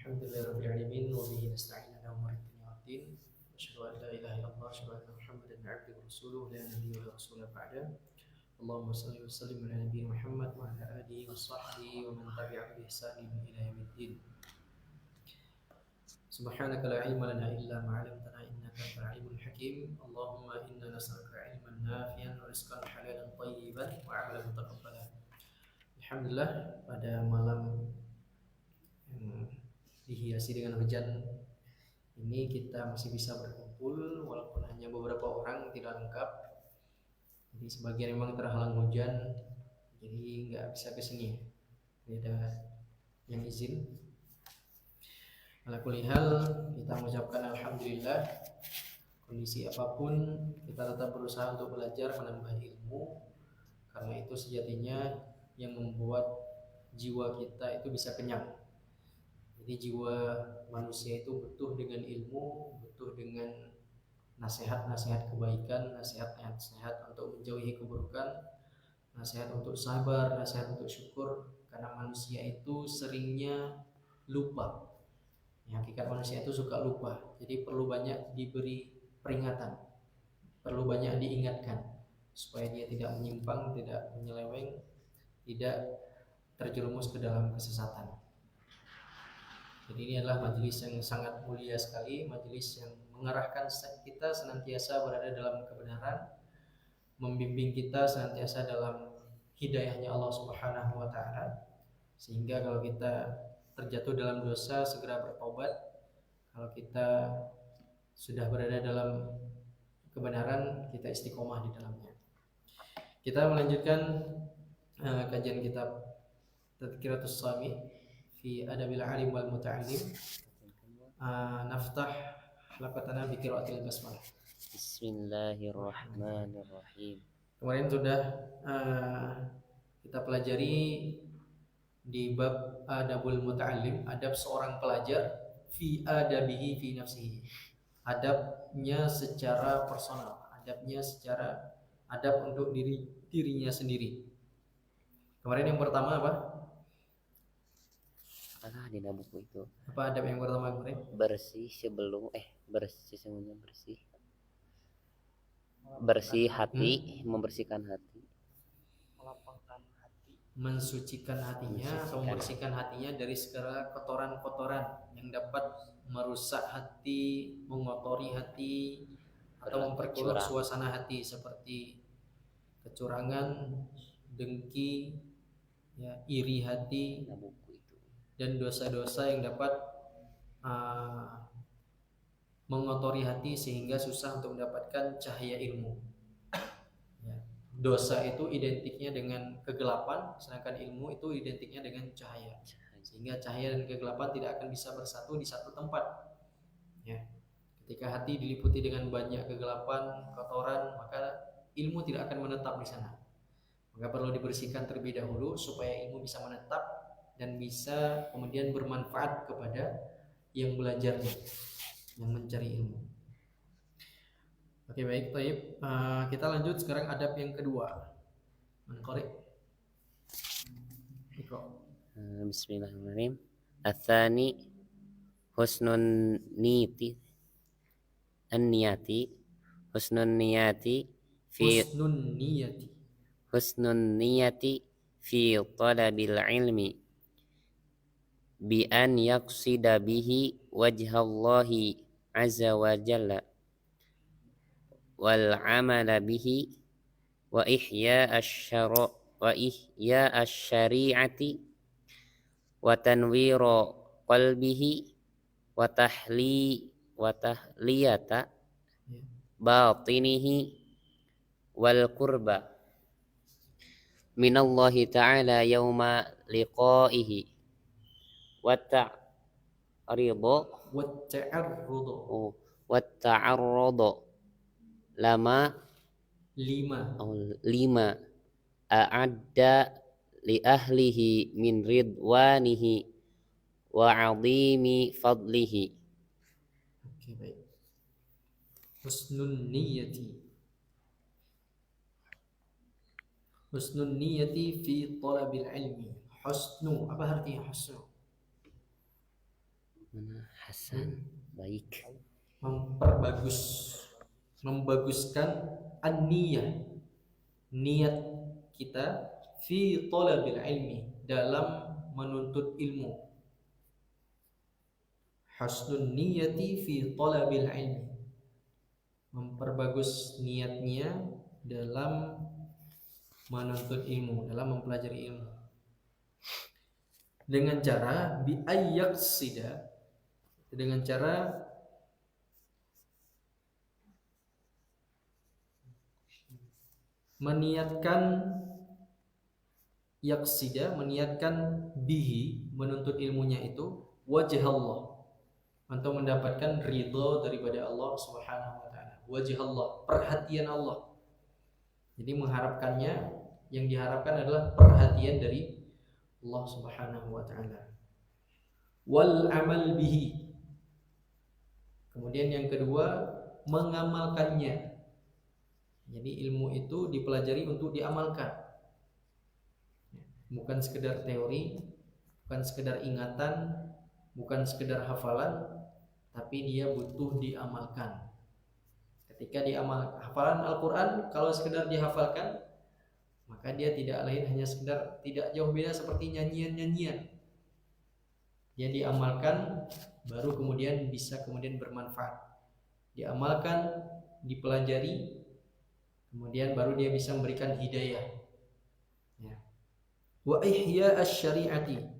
Alhamdulillahirabbil alamin wa bihi nasta'in ala umuri dunya waddin. Asyhadu an la ilaha illallah wa asyhadu anna Muhammadan 'abduhu wa rasuluhu la nabiyya wa la rasula ba'da. Allahumma shalli wa sallim ala nabiyyina Muhammad wa ala alihi wa sahbihi wa man tabi'ahum bi ihsanin ila yaumiddin. Subhanaka la ilma lana illa ma 'allamtana innaka antal alimul hakim. Allahumma inna nas'aluka 'ilman nafi'an wa rizqan halalan thayyiban wa 'amalan mutaqabbalan. Alhamdulillah, pada malam yang dihiasi dengan hujan ini kita masih bisa berkumpul walaupun hanya beberapa orang, tidak lengkap. Jadi sebagian memang terhalang hujan, jadi nggak bisa kesini. Jadi ada yang izin. Ala kulli hal, kita mengucapkan alhamdulillah. Kondisi apapun kita tetap berusaha untuk belajar menambah ilmu, karena itu sejatinya yang membuat jiwa kita itu bisa kenyang. Jadi jiwa manusia itu butuh dengan ilmu, butuh dengan nasihat-nasihat kebaikan, nasihat-nasihat untuk menjauhi keburukan, nasihat untuk sabar, nasihat untuk syukur. Karena manusia itu seringnya lupa. Hakikat manusia itu suka lupa. Jadi perlu banyak diberi peringatan, perlu banyak diingatkan supaya dia tidak menyimpang, tidak menyeleweng, tidak terjerumus ke dalam kesesatan. Jadi ini adalah majelis yang sangat mulia sekali, majelis yang mengarahkan kita senantiasa berada dalam kebenaran, membimbing kita senantiasa dalam hidayahnya Allah Subhanahu wa taala. Sehingga kalau kita terjatuh dalam dosa segera bertobat, kalau kita sudah berada dalam kebenaran kita istiqomah di dalamnya. Kita melanjutkan kajian kitab Tadhkiratus Shami fi Adabil Alim wal Muta'allim. Naftah halaqatana bi qiraatil basmalah. Bismillahirrahmanirrahim. Kemarin sudah kita pelajari di bab adabul muta'allim, adab seorang pelajar, fi adabihi fi nafsihi. Adabnya secara personal, adabnya secara adab untuk dirinya sendiri. Kemarin yang pertama apa? Di buku itu. Apa adab yang pertama kemarin? Bersih sebelum bersih. Bersih hati, membersihkan hati. Melapangkan hati, mensucikan hatinya atau membersihkan hatinya dari segala kotoran-kotoran yang dapat merusak hati, mengotori hati, atau memperkeruh suasana hati seperti kecurangan, dengki, ya, iri hati, dan dosa-dosa yang dapat mengotori hati sehingga susah untuk mendapatkan cahaya ilmu. Ya. Dosa itu identiknya dengan kegelapan, sedangkan ilmu itu identiknya dengan cahaya. Sehingga cahaya dan kegelapan tidak akan bisa bersatu di satu tempat. Ya. Ketika hati diliputi dengan banyak kegelapan, kotoran, maka ilmu tidak akan menetap di sana. Maka perlu dibersihkan terlebih dahulu supaya ilmu bisa menetap dan bisa kemudian bermanfaat kepada yang belajarnya, yang mencari ilmu. Oke, baik, baik. Kita lanjut sekarang adab yang kedua. Menkorek. Bismillahirrahmanirrahim. Atsani husnun niyati. Husnun niyati fi talabil ilmi bi an yaqsida bihi wajhallahi azza wa jalla wal amala bihi wa ihya asyari'ati wa tanwira qalbihi wa tahliyata batinihi wal qurba minallahi ta'ala yawma liqa'ihi wa ta'arrudu lima a'adda li ahlihi min ridwanihi wa 'azimi fadlihi. Oke, baik. Husnun niyati fi talabil ilmi. Husnu, apa artinya husnu? Hasan, baik. Membaguskan an-niyah, niat kita fi talabil ilmi, dalam menuntut ilmu. Husnun niyati fi talabil ilmi, memperbagus niatnya dalam menuntut ilmu, dalam mempelajari ilmu. Dengan cara bi ayyaqsida, dengan cara meniatkan, yaqsida, meniatkan bihi, menuntut ilmunya itu wajah Allah, untuk mendapatkan ridho daripada Allah Subhanahu wa taala. Wajah Allah, perhatian Allah. Jadi mengharapkannya, yang diharapkan adalah perhatian dari Allah Subhanahu wa taala. Wal amal bihi. Kemudian yang kedua, mengamalkannya. Jadi ilmu itu dipelajari untuk diamalkan. Bukan sekedar teori, bukan sekedar ingatan, bukan sekedar hafalan, tapi dia butuh diamalkan. Ketika hafalan Al-Quran, kalau sekedar dihafalkan, maka dia tidak lain hanya sekedar, tidak jauh beda seperti nyanyian-nyanyian. Dia diamalkan, baru kemudian bisa bermanfaat. Diamalkan, dipelajari, kemudian baru dia bisa memberikan hidayah. Ya. Wa ihya asy-syari'ati.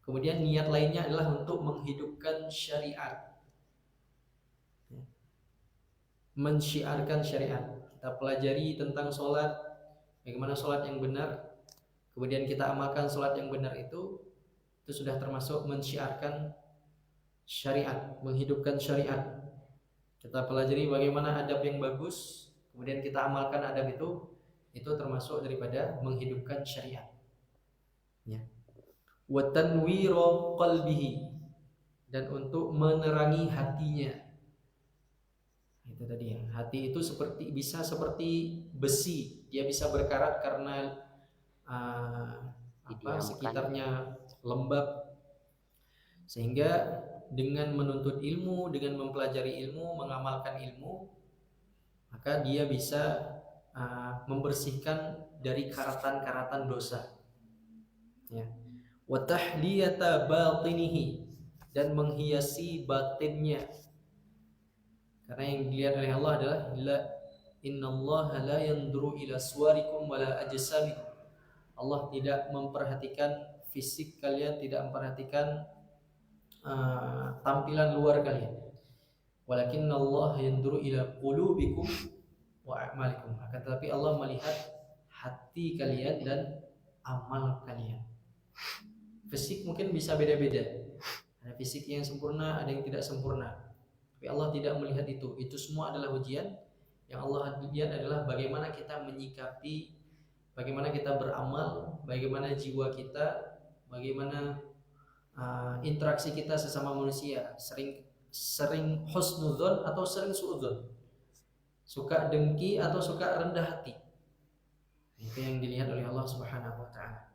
Kemudian niat lainnya adalah untuk menghidupkan syariat. Mensyiarkan syariat. Kita pelajari tentang sholat, bagaimana sholat yang benar, kemudian kita amalkan sholat yang benar itu sudah termasuk mensyiarkan syariat, menghidupkan syariat. Kita pelajari bagaimana adab yang bagus, kemudian kita amalkan adab itu termasuk daripada menghidupkan syariat. Ya. Wa tanwiru qalbihi, dan untuk menerangi hatinya. Itu tadi ya. Hati itu bisa seperti besi, dia bisa berkarat karena sekitarnya lembab. Sehingga dengan menuntut ilmu, dengan mempelajari ilmu, mengamalkan ilmu, maka dia bisa membersihkan dari karatan-karatan dosa. Ya. Wa tahliyata batinihi, dan menghiasi batinnya. Karena yang dilihat oleh Allah adalah innallaha la yanzuru ila suwarikum wala ajsamikum. Allah tidak memperhatikan fisik kalian, tidak memperhatikan tampilan luar kalian. Walakinnallaha yanzuru ila qulubikum wa a'malikum. Akan tetapi Allah melihat hati kalian dan amal kalian. Fisik mungkin bisa beda-beda. Ada fisik yang sempurna, ada yang tidak sempurna. Tapi Allah tidak melihat itu. Itu semua adalah ujian. Yang Allah lihat adalah bagaimana kita menyikapi, bagaimana kita beramal, bagaimana jiwa kita, bagaimana interaksi kita sesama manusia. Sering husnudzon atau sering suudzon, suka dengki atau suka rendah hati. Itu yang dilihat oleh Allah Subhanahu wa taala.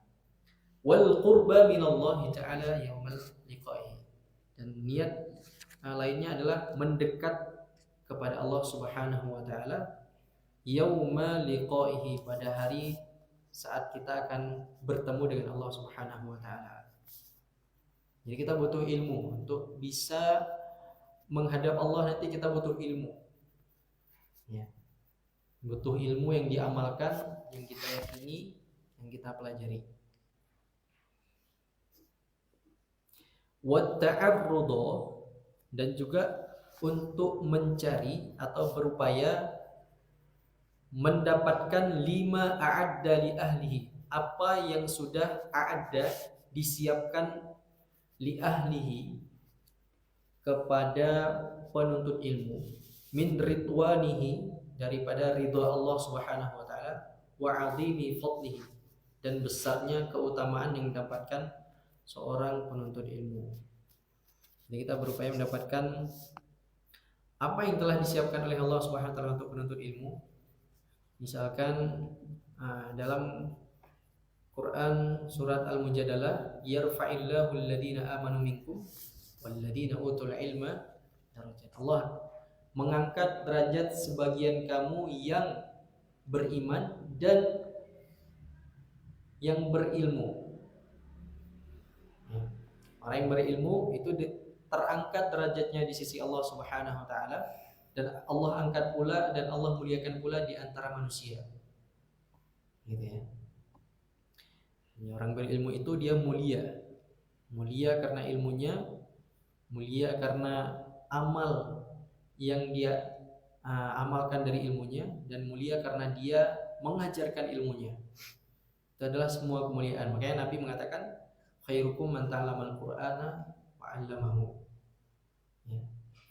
Wal qurba minallahi ta'ala yaumal liqa'i, dan niat lainnya adalah mendekat kepada Allah Subhanahu wa taala yauma liqa'ihi, pada hari saat kita akan bertemu dengan Allah Subhanahu wa taala. Jadi kita butuh ilmu untuk bisa menghadap Allah, nanti kita butuh ilmu. Ya. Butuh ilmu yang diamalkan, yang kita yakini, yang kita pelajari. Wa ta'arrudu, dan juga untuk mencari atau berupaya mendapatkan lima a'adda li ahlihi, apa yang sudah a'adda, disiapkan, li ahlihi, kepada penuntut ilmu, min ridwanihi, daripada ridha Allah Subhanahu wa taala, wa 'azimi fadlihi, dan besarnya keutamaan yang didapatkan seorang penuntut ilmu. Jadi kita berupaya mendapatkan apa yang telah disiapkan oleh Allah Subhanahu wa taala untuk penuntut ilmu. Misalkan dalam Quran surat Al-Mujadalah, yarfa'illahu alladhina amanu minkum Walladzina utul ilma darajat. Allah mengangkat derajat sebagian kamu yang beriman dan yang berilmu. Orang yang berilmu itu terangkat derajatnya di sisi Allah Subhanahu wa taala, dan Allah angkat pula dan Allah muliakan pula di antara manusia. Gitu ya. Orang berilmu itu dia mulia. Mulia karena ilmunya, mulia karena amal yang dia amalkan dari ilmunya, dan mulia karena dia mengajarkan ilmunya. Itu adalah semua kemuliaan. Makanya Nabi mengatakan khairukum man ta'allamal Qur'ana wa 'allamahu. Ya.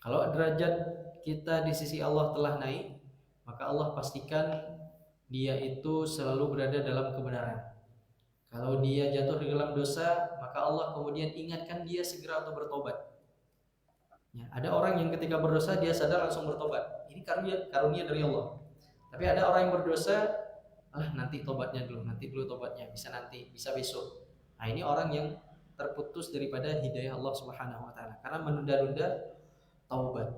Kalau derajat kita di sisi Allah telah naik, maka Allah pastikan dia itu selalu berada dalam kebenaran. Kalau dia jatuh di dalam dosa, maka Allah kemudian ingatkan dia segera untuk bertobat. Ya, ada orang yang ketika berdosa dia sadar langsung bertobat. Ini karunia dari Allah. Tapi ada orang yang berdosa, nanti tobatnya dulu, nanti dulu tobatnya, bisa nanti, bisa besok. Nah, ini orang yang terputus daripada hidayah Allah Subhanahu wa taala karena menunda-nunda taubat.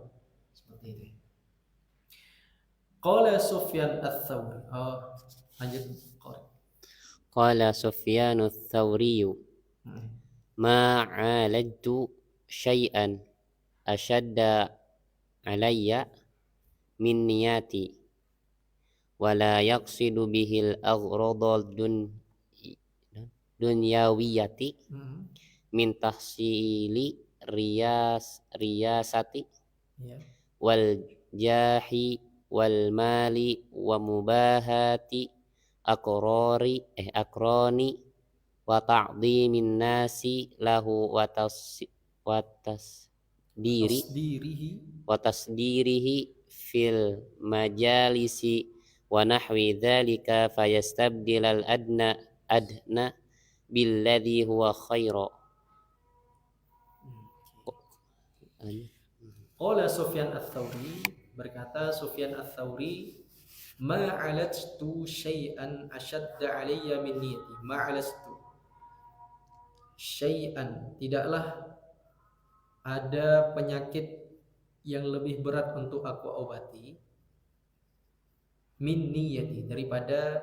Seperti itu. Qala Sufyan ats-Tsauri. Lanjut. Qala Sufyan ats-Tsauri ma 'alajtu syai'an ashadda alayya min niyati wala yaqsidu bihil aghdadal dunyawiyati min tahsili riyasati wal jahi wal mali wa mubahati akroni wa ta'dhimin nasi lahu wa tasdirihi fil majalisi wa nahwi dzalika fayastabdilal adna billadhi huwa khaira. Qala Sufyan ats-Tsauri, berkata Sufyan ats-Tsauri, ma 'alajtu syai'an ashadda 'alayya min niyati. Ma 'alajtu syai'an, tidaklah ada penyakit yang lebih berat untuk aku obati min niyati, daripada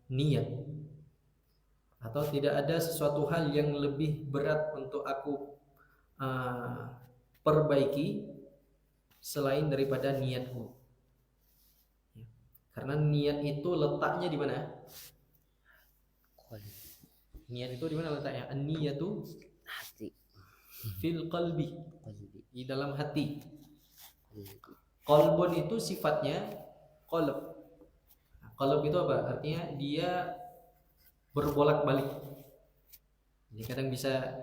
niat. Atau tidak ada sesuatu hal yang lebih berat untuk aku perbaiki selain daripada niatku. Karena niat itu letaknya di mana? Niat itu di mana letaknya? An-niyatu hati, fil qalbi, di dalam hati. Qalbun itu sifatnya qalb. Qalb itu apa? Artinya dia berbolak-balik. Jadi kadang bisa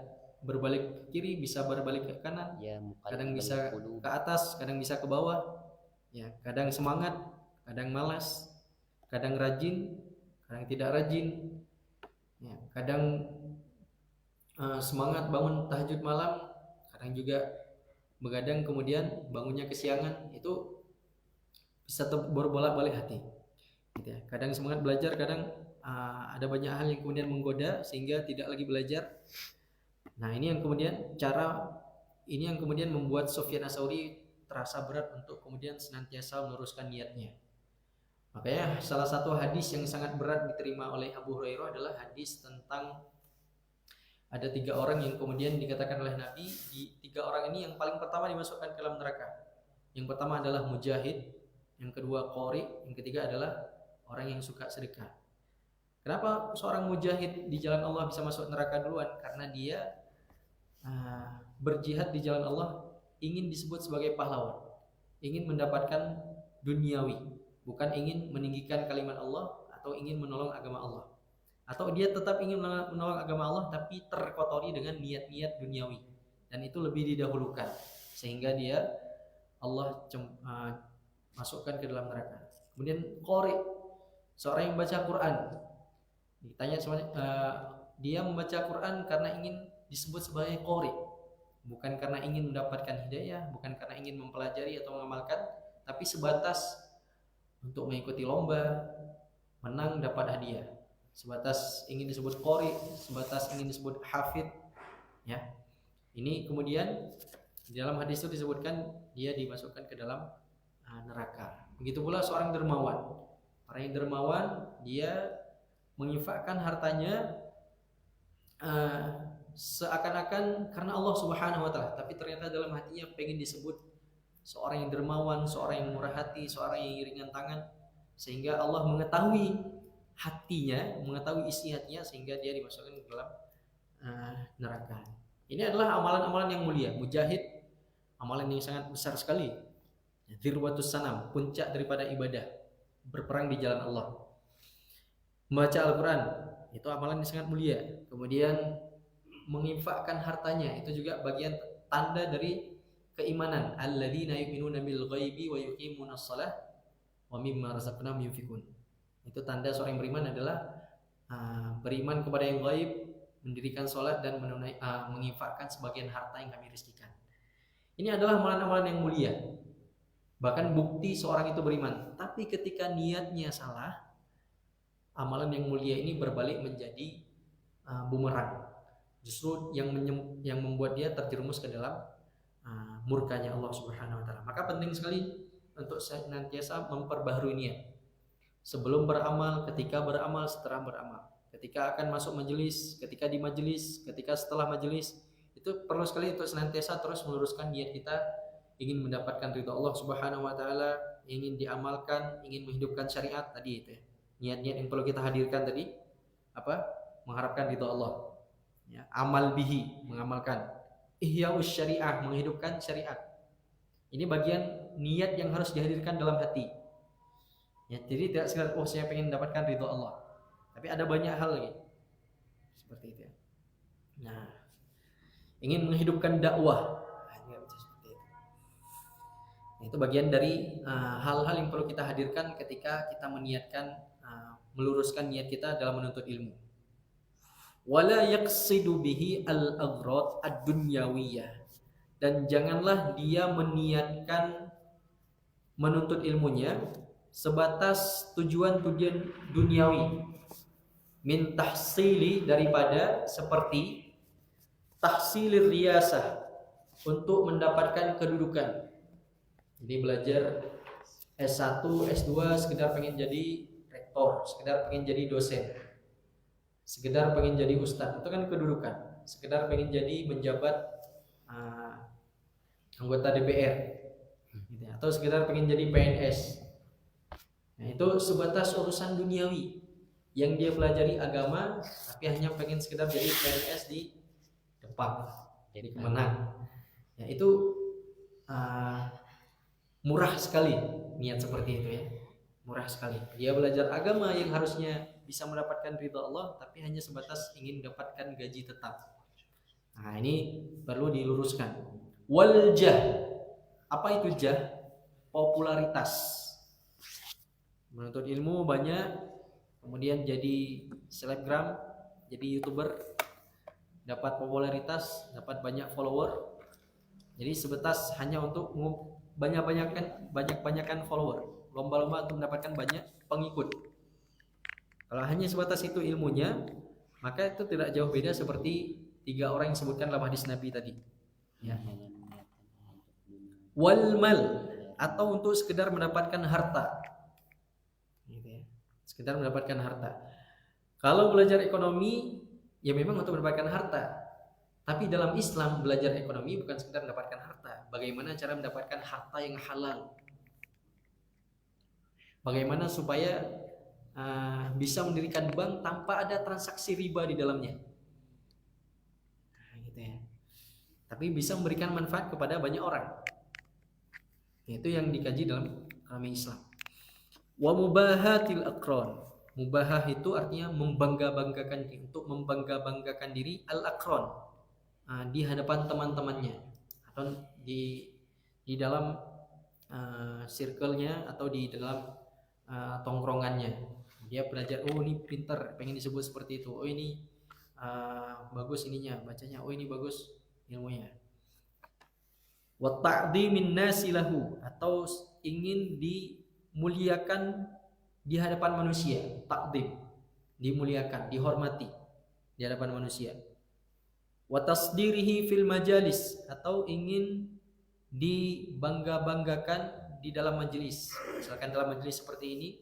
berbalik ke kiri, bisa berbalik ke kanan, ya, kadang bisa ke atas, kadang bisa ke bawah. Ya, kadang semangat, kadang malas, kadang rajin, kadang tidak rajin. Ya, kadang semangat bangun tahajud malam, kadang juga begadang kemudian bangunnya kesiangan. Itu bisa berbolak-balik hati. Gitu ya. Kadang semangat belajar, kadang ada banyak hal yang kemudian menggoda sehingga tidak lagi belajar. Nah, ini yang kemudian membuat Sufyan ats-Tsauri terasa berat untuk kemudian senantiasa meluruskan niatnya. Makanya salah satu hadis yang sangat berat diterima oleh Abu Hurairah adalah hadis tentang ada 3 orang yang kemudian dikatakan oleh Nabi, 3 orang ini yang paling pertama dimasukkan ke dalam neraka. Yang pertama adalah mujahid, yang kedua qori, yang ketiga adalah orang yang suka sedekah. Kenapa seorang mujahid di jalan Allah bisa masuk neraka duluan? Karena dia berjihad di jalan Allah, ingin disebut sebagai pahlawan, ingin mendapatkan duniawi, bukan ingin meninggikan kalimat Allah atau ingin menolong agama Allah. Atau dia tetap ingin menolong agama Allah tapi terkotori dengan niat-niat duniawi, dan itu lebih didahulukan sehingga dia Allah masukkan ke dalam neraka. Kemudian qori, seorang yang membaca Quran, ditanya dia membaca Quran karena ingin disebut sebagai qori, bukan karena ingin mendapatkan hidayah, bukan karena ingin mempelajari atau mengamalkan, tapi sebatas untuk mengikuti lomba, menang dapat hadiah. Sebatas ingin disebut qori, sebatas ingin disebut hafid, Ya, ini kemudian di dalam hadis itu disebutkan dia dimasukkan ke dalam neraka. Begitu pula seorang dermawan. Orang yang dermawan dia menginfakkan hartanya seakan-akan karena Allah Subhanahu wa taala, tapi ternyata dalam hatinya pengen disebut seorang yang dermawan, seorang yang murah hati, seorang yang ringan tangan, sehingga Allah mengetahui hatinya, mengetahui isi hatinya, sehingga dia dimasukkan ke dalam neraka. Ini adalah amalan-amalan yang mulia. Mujahid, amalan yang sangat besar sekali. Dzirwatus sanam, puncak daripada ibadah, berperang di jalan Allah. Membaca Al-Quran, itu amalan yang sangat mulia. Kemudian menginfakkan hartanya, itu juga bagian tanda dari keimanan. Alladzina yu'minuna bil ghaibi wa yuqimunas shalah wa mimma razaqnahum yunfikun. Itu tanda seorang yang beriman adalah beriman kepada yang gaib, mendirikan sholat dan menginfakkan sebagian harta yang kami rezekikan. Ini adalah amalan-amalan yang mulia. Bahkan bukti seorang itu beriman. Tapi ketika niatnya salah, amalan yang mulia ini berbalik menjadi bumerang. Justru yang membuat dia terjerumus ke dalam murkanya Allah Subhanahu wa taala. Maka penting sekali untuk senantiasa memperbaharui niat. Sebelum beramal, ketika beramal, setelah beramal. Ketika akan masuk majelis, ketika di majelis, ketika setelah majelis, itu perlu sekali untuk senantiasa terus meluruskan niat kita, ingin mendapatkan ridha Allah Subhanahu wa taala, ingin diamalkan, ingin menghidupkan syariat tadi itu ya. Niat-niat yang perlu kita hadirkan tadi apa? Mengharapkan ridha Allah. Ya, amal bihi, mengamalkan. Ihya'us syariah, menghidupkan syariat. Ini bagian niat yang harus dihadirkan dalam hati. Ya, jadi tidak sekedar saya pengen mendapatkan ridha Allah. Tapi ada banyak hal lagi. Seperti itu ya. Nah, ingin menghidupkan dakwah. Seperti itu. Itu bagian dari hal-hal yang perlu kita hadirkan ketika kita meniatkan meluruskan niat kita dalam menuntut ilmu. Wala yaqsidu bihi al-aghrad ad-dunyawiyah. Dan janganlah dia meniatkan menuntut ilmunya sebatas tujuan-tujuan duniawi. Min tahsili, daripada seperti tahsilir riyasah, untuk mendapatkan kedudukan. Jadi belajar S1, S2 sekedar pengen jadi rektor, sekedar pengen jadi dosen, sekedar pengen jadi ustadz, itu kan kedudukan. Sekedar pengen jadi menjabat anggota DPR gitu, atau sekedar pengen jadi PNS. Nah, itu sebatas urusan duniawi. Yang dia pelajari agama, tapi hanya pengen sekedar jadi PNS di depan, jadi kemenang. Ya, itu murah sekali niat seperti itu ya, murah sekali. Dia belajar agama yang harusnya bisa mendapatkan ridha Allah, tapi hanya sebatas ingin mendapatkan gaji tetap. Nah, ini perlu diluruskan. Wal jah, apa itu jah? Popularitas. Menuntut ilmu banyak, kemudian jadi selebgram, jadi YouTuber, dapat popularitas, dapat banyak follower. Jadi sebatas hanya untuk banyak-banyakan follower, lomba-lomba untuk mendapatkan banyak pengikut. Kalau hanya sebatas itu ilmunya, maka itu tidak jauh beda seperti 3 orang yang disebutkan dalam hadis Nabi tadi. Ya. Wal mal, atau untuk sekedar mendapatkan harta. Sekedar mendapatkan harta. Kalau belajar ekonomi, ya memang untuk mendapatkan harta. Tapi dalam Islam belajar ekonomi bukan sekedar mendapatkan harta. Bagaimana cara mendapatkan harta yang halal? Bagaimana supaya bisa mendirikan bank tanpa ada transaksi riba di dalamnya? Nah, gitu ya. Tapi bisa memberikan manfaat kepada banyak orang. Itu yang dikaji dalam agama Islam. Wa mubahatil aqran. Mubahah itu artinya membangga-banggakan diri, untuk membangga-banggakan diri al-aqran, di hadapan teman-temannya atau di dalam circle-nya atau di dalam tongkrongannya. Dia belajar, oh ini pintar, pengen disebut seperti itu. Oh ini bagus ininya, bacanya. Oh ini bagus ilmunya. Wa ta'dhimin nasi lahu, atau ingin dimuliakan di hadapan manusia. Takdim, dimuliakan, dihormati di hadapan manusia. wa tasdirihi fil majalis, atau ingin dibangga-banggakan di dalam majelis. Misalkan dalam majelis seperti ini,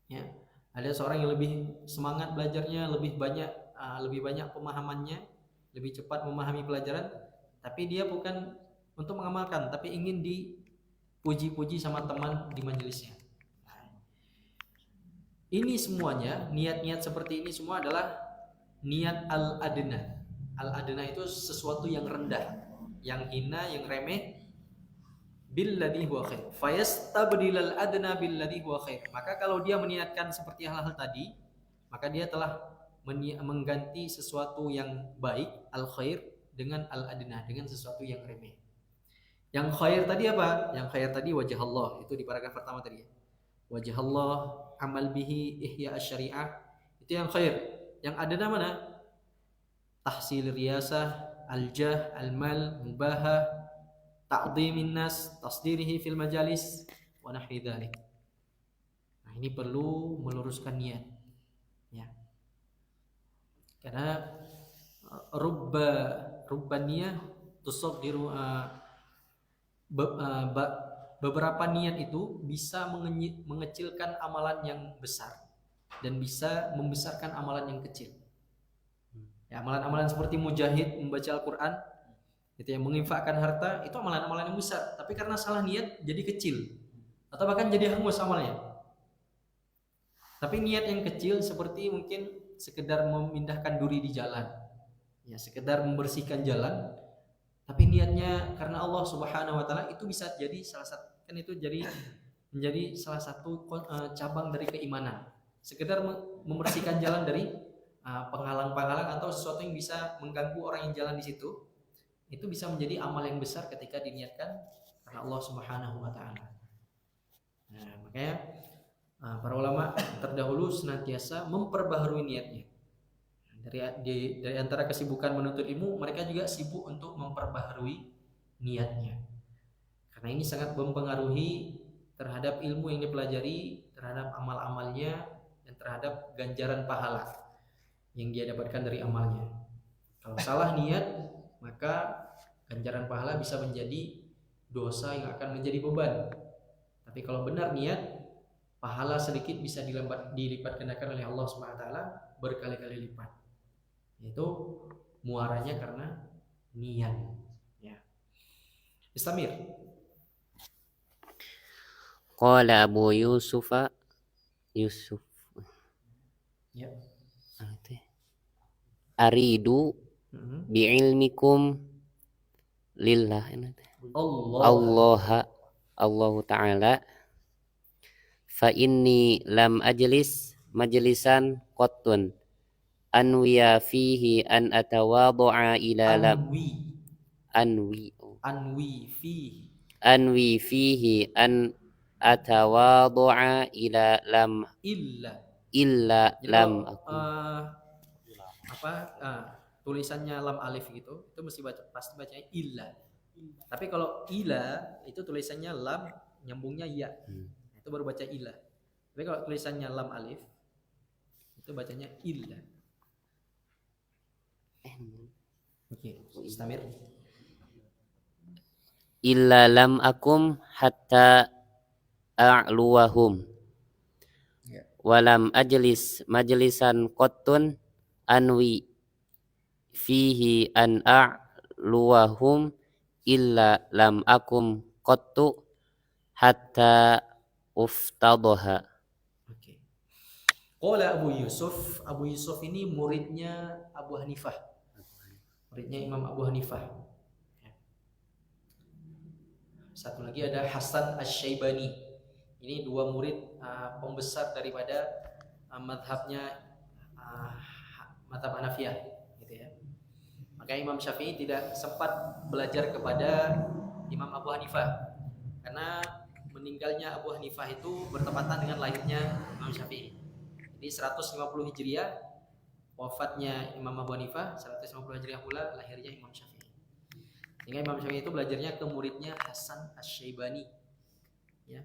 ya, ada seorang yang lebih semangat belajarnya, lebih banyak pemahamannya, lebih cepat memahami pelajaran, tapi dia bukan untuk mengamalkan, tapi ingin dipuji-puji sama teman di majelisnya. Ini semuanya, niat-niat seperti ini semua adalah niat al-adna. Al-adna itu sesuatu yang rendah, yang hina, yang remeh. Billadhi huwa khair. Fayastabdilal adna billadhi huwa khair. Maka kalau dia meniatkan seperti hal-hal tadi, maka dia telah mengganti sesuatu yang baik, al-khair, dengan al-adna, dengan sesuatu yang remeh. Yang khair tadi apa? Yang khair tadi wajah Allah. Itu di paragraf pertama tadi. Wajah Allah, amal bihi, ihya asy-syari'ah. Itu yang khair. Yang adna mana? Tahsil riyasah, al-jah, al-mal, mubahah, ta'dhimin nas, tasdirihi fil majalis, wa nahwi dzalik. Nah, ini perlu meluruskan niat. Ya. Karena rubba niyah tusaghiru, beberapa niat itu bisa mengecilkan amalan yang besar dan bisa membesarkan amalan yang kecil. Ya, amalan-amalan seperti mujahid, membaca Al-Qur'an, itu yang menginfakkan harta, itu amalan-amalan yang besar, tapi karena salah niat jadi kecil atau bahkan jadi hangus amalnya. Tapi niat yang kecil seperti mungkin sekedar memindahkan duri di jalan, ya, sekedar membersihkan jalan, tapi niatnya karena Allah Subhanahu wa taala, itu bisa jadi salah satu, kan itu menjadi salah satu cabang dari keimanan. Sekedar membersihkan jalan dari penghalang-penghalang atau sesuatu yang bisa mengganggu orang yang jalan di situ. Itu bisa menjadi amal yang besar ketika diniatkan karena Allah Subhanahu wa taala. Nah, makanya para ulama terdahulu senantiasa memperbaharui niatnya. Dari antara kesibukan menuntut ilmu, mereka juga sibuk untuk memperbaharui niatnya. Karena ini sangat mempengaruhi terhadap ilmu yang dipelajari, terhadap amal-amalnya, dan terhadap ganjaran pahala yang dia dapatkan dari amalnya. Kalau salah niat, maka ganjaran pahala bisa menjadi dosa yang akan menjadi beban. Tapi kalau benar niat, pahala sedikit bisa dilipat gandakan oleh Allah Subhanahu wa taala berkali-kali lipat. Itu muaranya karena niat, ya. Istamir. Qala Abu Yusuf, Ya. Aridu bi'ilmikum lillah Allah ta'ala fa inni lam ajlis majlisan qattun anwiya fihi an atawadhu'a ila lam anwi fihi an atawadhu'a ila lam illa lam aku tulisannya lam alif gitu, itu pasti bacanya illa. Tapi kalau ila itu tulisannya lam, nyambungnya ya, itu baru baca illa. Tapi kalau tulisannya lam alif itu bacanya illa. Oke, istamir. Illa lam akum hatta a'luwahum walam ajlis majlisan qattun anwi fihi an a'luwahum illa lam akum qattu hatta uftadha. Oke. Qala Abu Yusuf ini muridnya Abu Hanifah. Muridnya Imam Abu Hanifah. Satu lagi ada Hasan Asy-Syaibani. Ini dua murid pembesar daripada madhabnya madhab Hanafiyah, gitu ya. Maka Imam Syafi'i tidak sempat belajar kepada Imam Abu Hanifah karena meninggalnya Abu Hanifah itu bertepatan dengan lahirnya Imam Syafi'i. Jadi 150 Hijriah wafatnya Imam Abu Hanifah, 150 Hijriah pula lahirnya Imam Syafi'i. Sehingga Imam Syafi'i itu belajarnya ke muridnya Hasan Asy-Syaibani, ya.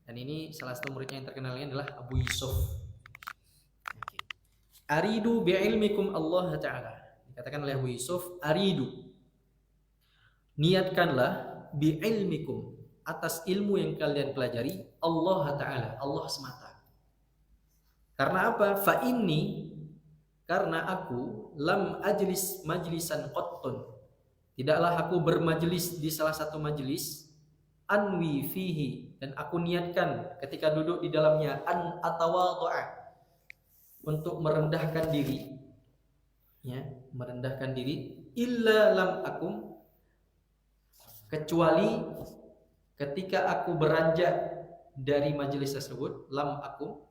Dan ini salah satu muridnya yang terkenal ini adalah Abu Yusuf. Aridu bi'ilmikum Allah Ta'ala. Dikatakan oleh Abu Yusuf, aridu, niatkanlah bi ilmikum, atas ilmu yang kalian pelajari, Allah Ta'ala, Allah semata. Karena apa? Fa inni, karena aku lam ajlis majlisan qattun, tidaklah aku bermajelis di salah satu majelis, anwi fihi, dan aku niatkan ketika duduk di dalamnya, an atawadhu'a, untuk merendahkan diri, ya, merendahkan diri, illa lam akum, kecuali ketika aku beranjak dari majelis tersebut, lam akum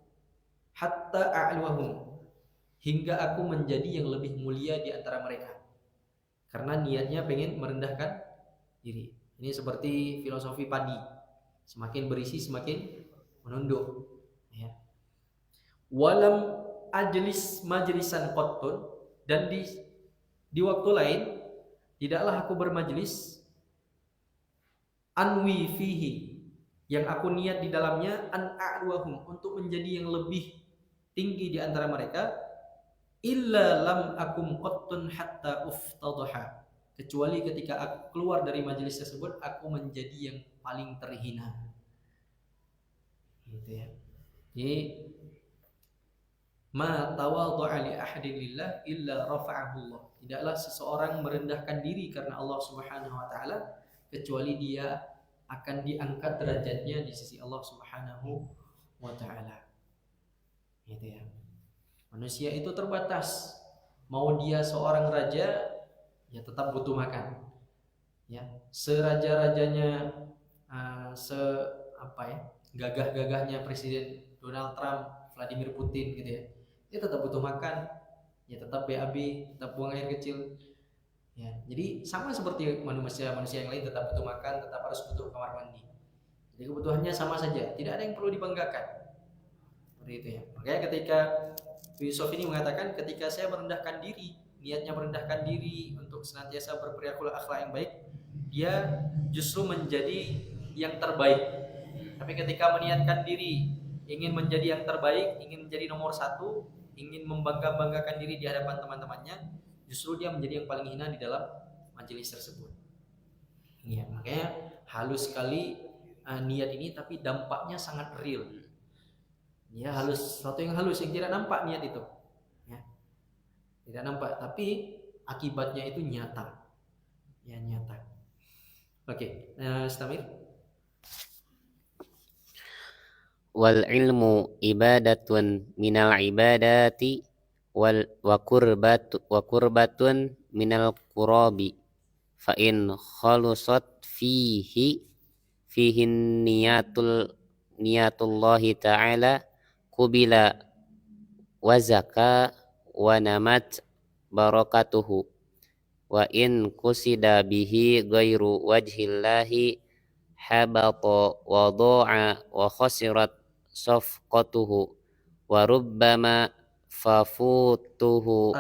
hatta a'luhum, hingga aku menjadi yang lebih mulia di antara mereka. Karena niatnya pengen merendahkan diri. Ini seperti filosofi padi, semakin berisi semakin menunduk, ya. Walam ajlis majlisan qattun, dan di waktu lain tidaklah aku bermajelis, anwi fihi, yang aku niat di dalamnya, an a'luhum, untuk menjadi yang lebih tinggi di antara mereka, illa lam akum qattun hatta uftadha, kecuali ketika aku keluar dari majelis tersebut aku menjadi yang paling terhina, gitu ya. Jadi ma tawadhu'a li ahadin lillah illa rafa'ahu Allah, tidaklah seseorang merendahkan diri karena Allah Subhanahu wa taala kecuali dia akan diangkat derajatnya di sisi Allah Subhanahu wa taala. Gitu ya. Manusia itu terbatas. Mau dia seorang raja, ya tetap butuh makan. Ya, seraja-rajanya gagah-gagahnya Presiden Donald Trump, Vladimir Putin gitu ya. Dia tetap butuh makan, ya tetap BAB, tetap buang air kecil. Ya, jadi sama seperti manusia-manusia yang lain, tetap butuh makan, tetap harus butuh kamar mandi. Jadi kebutuhannya sama saja, tidak ada yang perlu dibanggakan. Seperti itu ya. Makanya ketika Yusuf ini mengatakan, ketika saya merendahkan diri, niatnya merendahkan diri untuk senantiasa berperilaku akhlak yang baik, dia justru menjadi yang terbaik. Tapi ketika meniatkan diri ingin menjadi yang terbaik, ingin menjadi nomor satu, ingin membanggakan diri di hadapan teman-temannya, justru dia menjadi yang paling hina di dalam majelis tersebut. Ya, makanya halus sekali niat ini, tapi dampaknya sangat real. Ya, halus, sesuatu yang halus yang tidak nampak niat itu. Ya, tidak nampak, tapi akibatnya itu nyata. Ya, nyata. Oke, Stamir. Wal ilmu ibadatun minal ibadati wa qurbatun minal qurabi, fa in khalusat fihi niyatullahi ta'ala qubila wa zaka wa namat barakatuhu, wa in qusida bihi ghairu wajhillahi habata wa dha'a wa khasirat safqatuhu, wa rubbama tafutuhu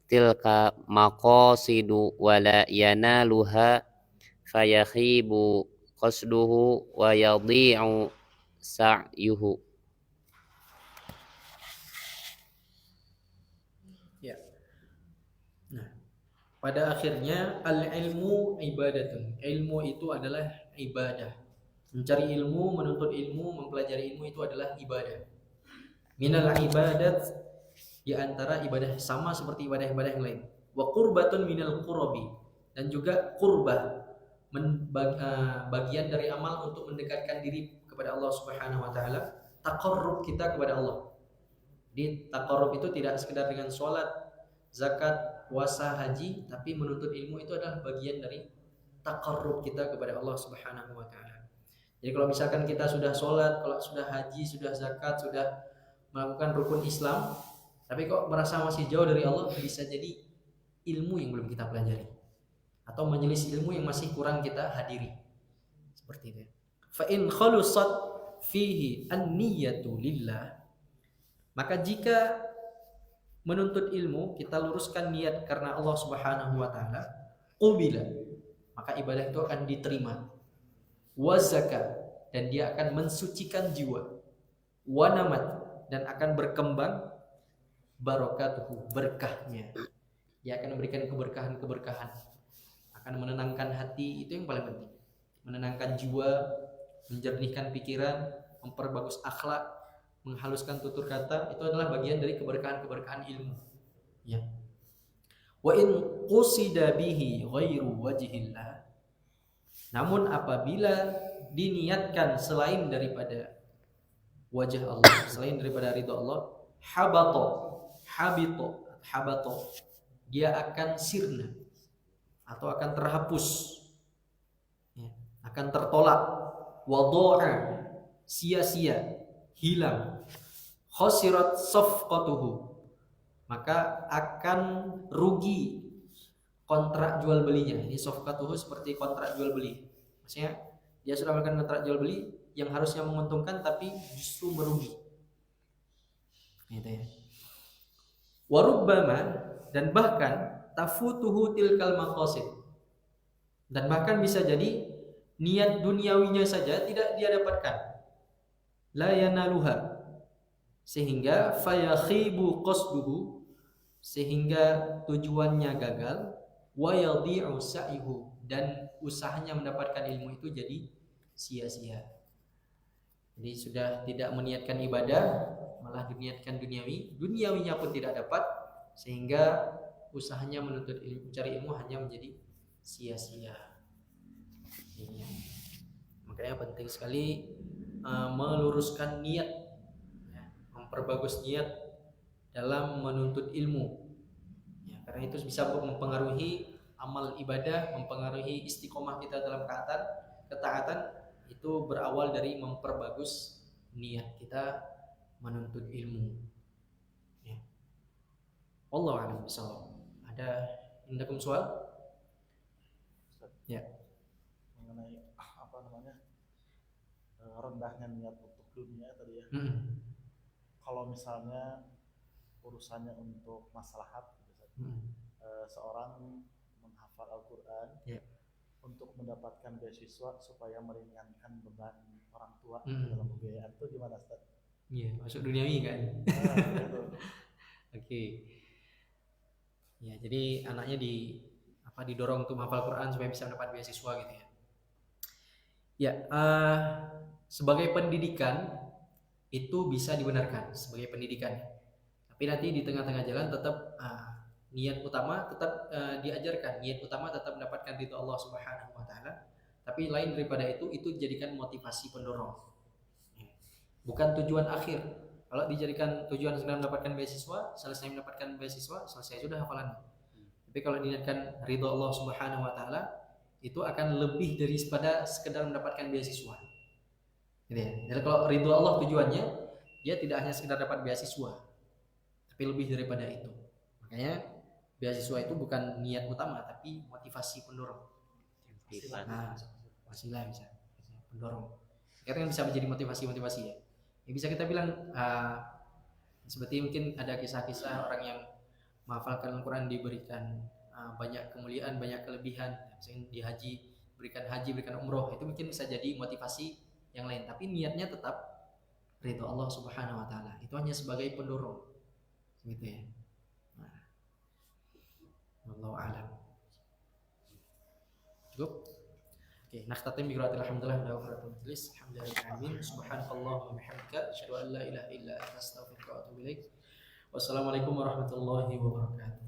tilka maqasidu wa la yanaluha fayakhibu qasduhu wa yadhi'u sa'yuhu. Ya. Nah, pada akhirnya al-ilmu ibadatun. Ilmu itu adalah ibadah. Mencari ilmu, menuntut ilmu, mempelajari ilmu itu adalah ibadah. Minal ibadat, di antara ibadah, sama seperti ibadah-ibadah yang lain. Wa qurbatun minal qurabi, dan juga qurbah, bagian dari amal untuk mendekatkan diri kepada Allah Subhanahu wa taala, taqarrub kita kepada Allah. Di taqarrub itu tidak sekedar dengan sholat, zakat, puasa, haji, tapi menuntut ilmu itu adalah bagian dari taqarrub kita kepada Allah Subhanahu wa taala. Jadi kalau misalkan kita sudah sholat, kalau sudah haji, sudah zakat, sudah melakukan rukun Islam, tapi kok merasa masih jauh dari Allah, bisa jadi ilmu yang belum kita pelajari, atau majelis ilmu yang masih kurang kita hadiri. Seperti itu. Fa in khalusat fihi an-niyatu lillah, maka jika menuntut ilmu kita luruskan niat karena Allah Subhanahu wa taala, qubila, maka ibadah itu akan diterima. Wa zakat, dan dia akan mensucikan jiwa. Wa namat, dan akan berkembang barakatuhu, berkahnya. Dia akan memberikan keberkahan-keberkahan, akan menenangkan hati, itu yang paling penting. Menenangkan jiwa, menjernihkan pikiran, memperbagus akhlak, menghaluskan tutur kata, itu adalah bagian dari keberkahan-keberkahan ilmu. Ya. Wa in qusida bihi ghairu wajhillah. Namun apabila diniatkan selain daripada wajah Allah, selain daripada ridha Allah, habato, dia akan sirna atau akan terhapus, ya, akan tertolak, wado'a, sia-sia, hilang, khosirat safqatuhu, maka akan rugi kontrak jual belinya. Ini safqatuhu seperti kontrak jual beli, maksudnya dia sudah melakukan kontrak jual beli yang harusnya menguntungkan tapi justru merugi, gitu ya. Warubbama, dan bahkan tafutuhu tilkal maqasid, dan bahkan bisa jadi niat duniawinya saja tidak dia dapatkan, la yanaluha, sehingga fayakhibu qasduhu, sehingga tujuannya gagal, wa yadhi'u sa'ihu, dan usahanya mendapatkan ilmu itu jadi sia-sia. Jadi sudah tidak meniatkan ibadah, malah diniatkan duniawinya pun tidak dapat, sehingga usahanya menuntut ilmu, cari ilmu hanya menjadi sia-sia. Ya. Makanya penting sekali meluruskan niat, ya, memperbagus niat dalam menuntut ilmu, ya, karena itu bisa mempengaruhi amal ibadah, mempengaruhi istiqomah kita dalam ketaatan. Itu berawal dari memperbagus niat kita menuntut ilmu, ya. Wallahu a'lam bishawab. Ada indakum soal? Ya. Mengenai rendahnya niat untuk dunia tadi ya. Kalau misalnya urusannya untuk maslahat, seorang menghafal Al-Quran, yeah, untuk mendapatkan beasiswa supaya meringankan beban orang tua dalam pembiayaan, itu gimana, Ustaz? Iya, masuk duniawi kan? Oke. Ya, jadi anaknya didorong untuk menghafal Quran supaya bisa mendapat beasiswa gitu ya. Ya, sebagai pendidikan itu bisa dibenarkan sebagai pendidikan. Tapi nanti di tengah-tengah jalan tetap niat utama tetap diajarkan, niat utama tetap mendapatkan ridha Allah Subhanahu wa taala. Tapi lain daripada itu dijadikan motivasi pendorong, bukan tujuan akhir. Kalau dijadikan tujuan sekedar mendapatkan beasiswa, selesai mendapatkan beasiswa, selesai sudah hafalannya. Tapi kalau diniatkan ridha Allah Subhanahu wa taala, itu akan lebih daripada sekedar mendapatkan beasiswa. Gitu ya. Jadi kalau ridha Allah tujuannya, dia tidak hanya sekedar dapat beasiswa, tapi lebih daripada itu. Makanya beasiswa itu bukan niat utama, tapi motivasi pendorong. Wasilah bisa pendorong. Karena bisa menjadi motivasi ya. Ya bisa kita bilang seperti mungkin ada kisah-kisah orang yang menghafalkan Al-Quran diberikan banyak kemuliaan, banyak kelebihan. Misalnya di haji, berikan umroh, itu mungkin bisa jadi motivasi yang lain. Tapi niatnya tetap ridha Allah Subhanahu wa taala. Itu hanya sebagai pendorong. Gitu ya. Wallahu a'lam. Cukup? Oke, nakhtatim bi qiraatil hamdalillah wa qiraatul majlis. Alhamdulillahirabbil alamin. Subhanakallahumma wa bihamdika asyhadu an la ilaha illa anta astaghfiruka wa atubu ilaik. Wassalamualaikum warahmatullahi wabarakatuh.